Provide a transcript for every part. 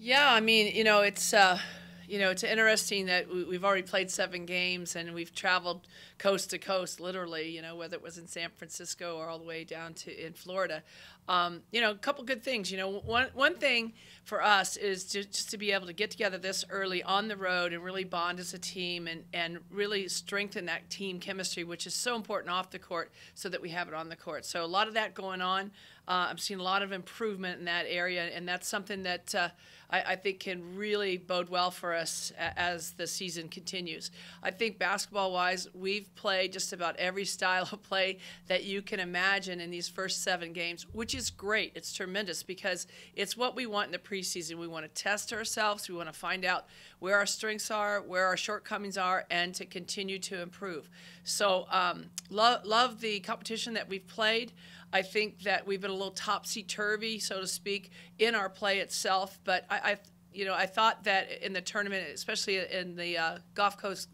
Yeah, I mean, it's interesting that we've already played 7 games and we've traveled coast to coast, literally. Whether it was in San Francisco or all the way down to in Florida. A couple good things. One thing for us is just to be able to get together this early on the road and really bond as a team and really strengthen that team chemistry, which is so important off the court, so that we have it on the court. So a lot of that going on. I'm seeing a lot of improvement in that area, and that's something that I think can really bode well for us as the season continues. I think basketball-wise, we've played just about every style of play that you can imagine in these first 7 games, which is great. It's tremendous because it's what we want in the preseason. We want to test ourselves. We want to find out where our strengths are, where our shortcomings are, and to continue to improve. So love the competition that we've played. I think that we've been a little topsy-turvy, so to speak, in our play itself. But I thought that in the tournament, especially in the Gulf Coast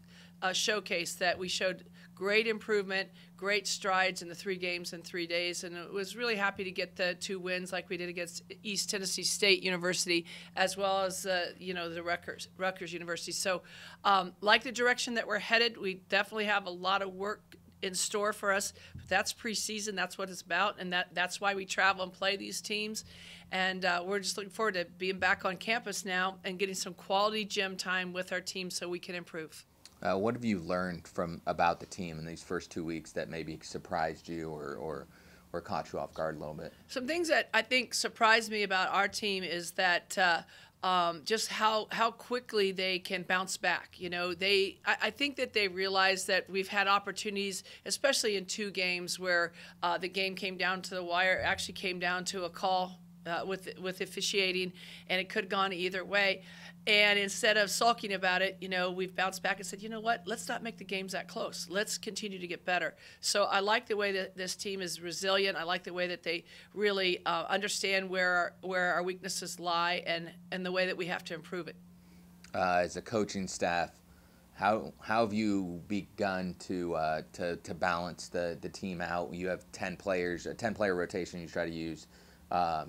showcase, that we showed great improvement, great strides in the 3 games in 3 days, and I was really happy to get the 2 wins like we did against East Tennessee State University, as well as the Rutgers University. So, like the direction that we're headed, we definitely have a lot of work in store for us. But that's preseason. That's what it's about, and that's why we travel and play these teams. And we're just looking forward to being back on campus now and getting some quality gym time with our team so we can improve. What have you learned about the team in these first 2 weeks that maybe surprised you or caught you off guard a little bit? Some things that I think surprised me about our team is that just how quickly they can bounce back. I think that they realize that we've had opportunities, especially in 2 games where the game came down to the wire, actually came down to a call with officiating, and it could have gone either way. And instead of sulking about it, we've bounced back and said, you know what, let's not make the games that close. Let's continue to get better. So I like the way that this team is resilient. I like the way that they really understand where our weaknesses lie and the way that we have to improve it. As a coaching staff, how have you begun to balance the team out? You have 10 players, a 10-player rotation you try to use,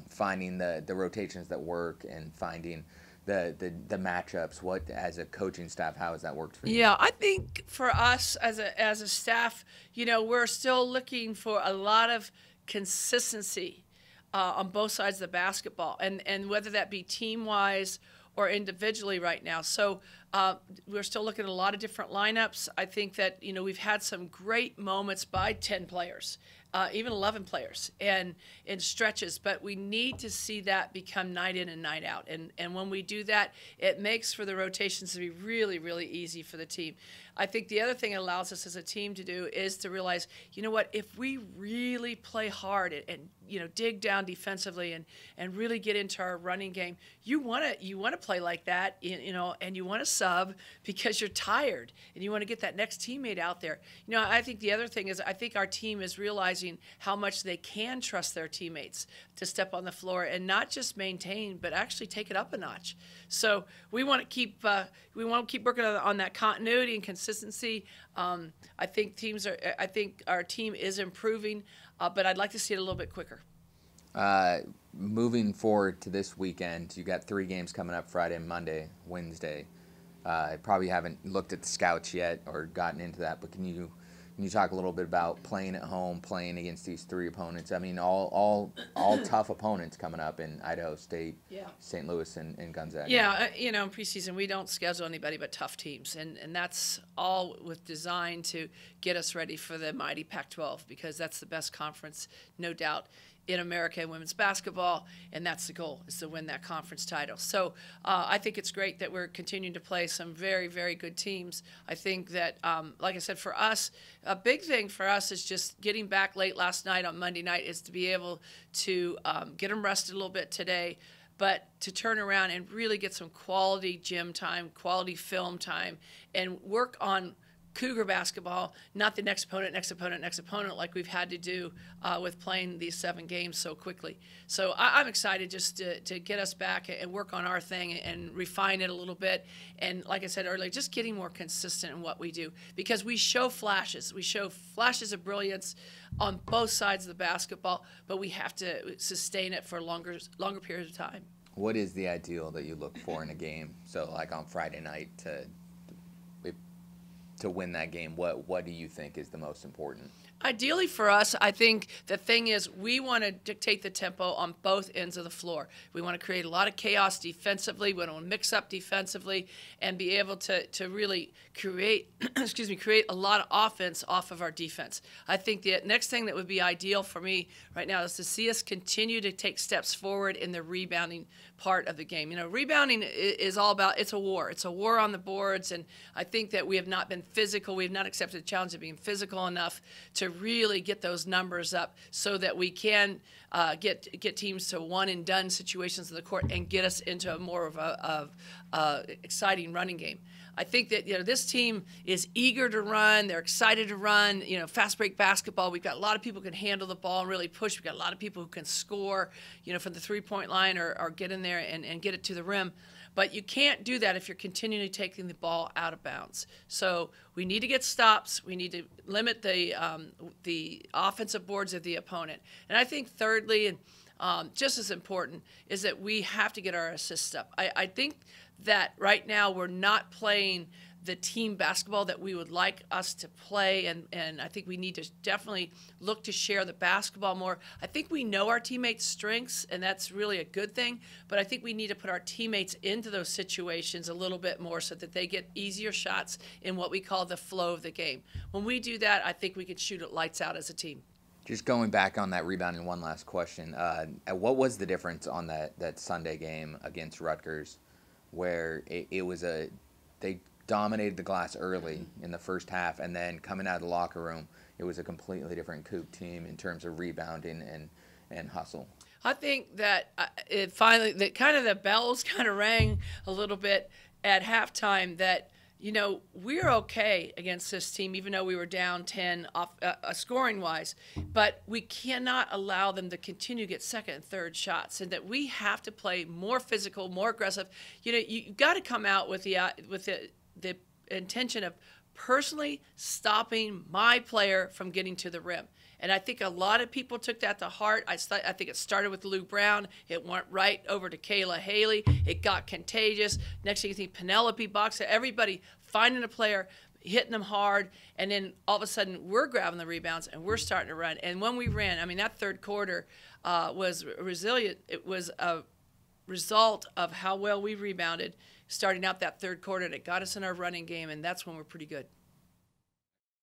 finding the rotations that work and finding the matchups. What, as a coaching staff, how has that worked for you? Yeah, I think for us as a staff, we're still looking for a lot of consistency on both sides of the basketball, and whether that be team-wise or individually right now. So we're still looking at a lot of different lineups. I think that we've had some great moments by 10 players. Even 11 players, and in stretches, but we need to see that become night in and night out. And when we do that, it makes for the rotations to be really, really easy for the team. I think the other thing it allows us as a team to do is to realize, if we really play hard and dig down defensively and really get into our running game, you want to play like that, and you want to sub because you're tired and you want to get that next teammate out there. I think the other thing is I think our team is realizing how much they can trust their teammates to step on the floor and not just maintain, but actually take it up a notch. So we want to keep working on that continuity and consistency. I think our team is improving, but I'd like to see it a little bit quicker. Moving forward to this weekend, you got 3 games coming up: Friday, Monday, Wednesday. I probably haven't looked at the scouts yet or gotten into that, but can you talk a little bit about playing at home, playing against these 3 opponents? I mean, all tough opponents coming up in Idaho State, St. Louis, and Gonzaga. Yeah, in preseason we don't schedule anybody but tough teams, and that's all with design to get us ready for the mighty Pac-12, because that's the best conference, no doubt, in America in women's basketball, and that's the goal, is to win that conference title. So I think it's great that we're continuing to play some very, very good teams. I think that, like I said, for us, a big thing for us is just getting back late last night on Monday night is to be able to get them rested a little bit today, but to turn around and really get some quality gym time, quality film time, and work on Cougar basketball, not the next opponent like we've had to do with playing these 7 games so quickly. So I'm excited just to get us back and work on our thing and refine it a little bit. And like I said earlier, just getting more consistent in what we do, because we show flashes. We show flashes of brilliance on both sides of the basketball, but we have to sustain it for a longer period of time. What is the ideal that you look for in a game? So, like on Friday night to win that game, what do you think is the most important? Ideally for us, I think the thing is we want to dictate the tempo on both ends of the floor. We want to create a lot of chaos defensively. We want to mix up defensively and be able to really create, create a lot of offense off of our defense. I think the next thing that would be ideal for me right now is to see us continue to take steps forward in the rebounding part of the game. You know, rebounding is all about, it's a war. It's a war on the boards, and I think that we have not been physical. We have not accepted the challenge of being physical enough to really get those numbers up so that we can get teams to one-and-done situations in the court and get us into a more of a exciting running game. I think that, you know, this team is eager to run. They're excited to run. You know, fast break basketball. We've got a lot of people who can handle the ball and really push. We've got a lot of people who can score, you know, from the three-point line or get in there and get it to the rim. But you can't do that if you're continually taking the ball out of bounds. So we need to get stops. We need to limit the offensive boards of the opponent. And I think thirdly, and just as important, is that we have to get our assists up. I think that right now we're not playing the team basketball that we would like us to play, and I think we need to definitely look to share the basketball more. I think we know our teammates' strengths, and that's really a good thing, but I think we need to put our teammates into those situations a little bit more so that they get easier shots in what we call the flow of the game. When we do that, I think we can shoot it lights out as a team. Just going back on that rebounding, one last question. What was the difference on that Sunday game against Rutgers where it was they dominated the glass early in the first half, and then coming out of the locker room, it was a completely different Coop team in terms of rebounding and hustle? I think that it finally, the bells kind of rang a little bit at halftime that, you know, we're okay against this team, even though we were down 10 off, scoring-wise. But we cannot allow them to continue to get second and third shots, and that we have to play more physical, more aggressive. You know, you've got to come out with the intention of personally stopping my player from getting to the rim. And I think a lot of people took that to heart. I think it started with Lou Brown. It went right over to Kayla Haley. It got contagious. Next thing you see, Penelope Boxer, everybody finding a player, hitting them hard, and then all of a sudden we're grabbing the rebounds and we're starting to run. And when we ran, I mean, that third quarter was resilient. It was a result of how well we rebounded starting out that third quarter, and it got us in our running game, and that's when we're pretty good.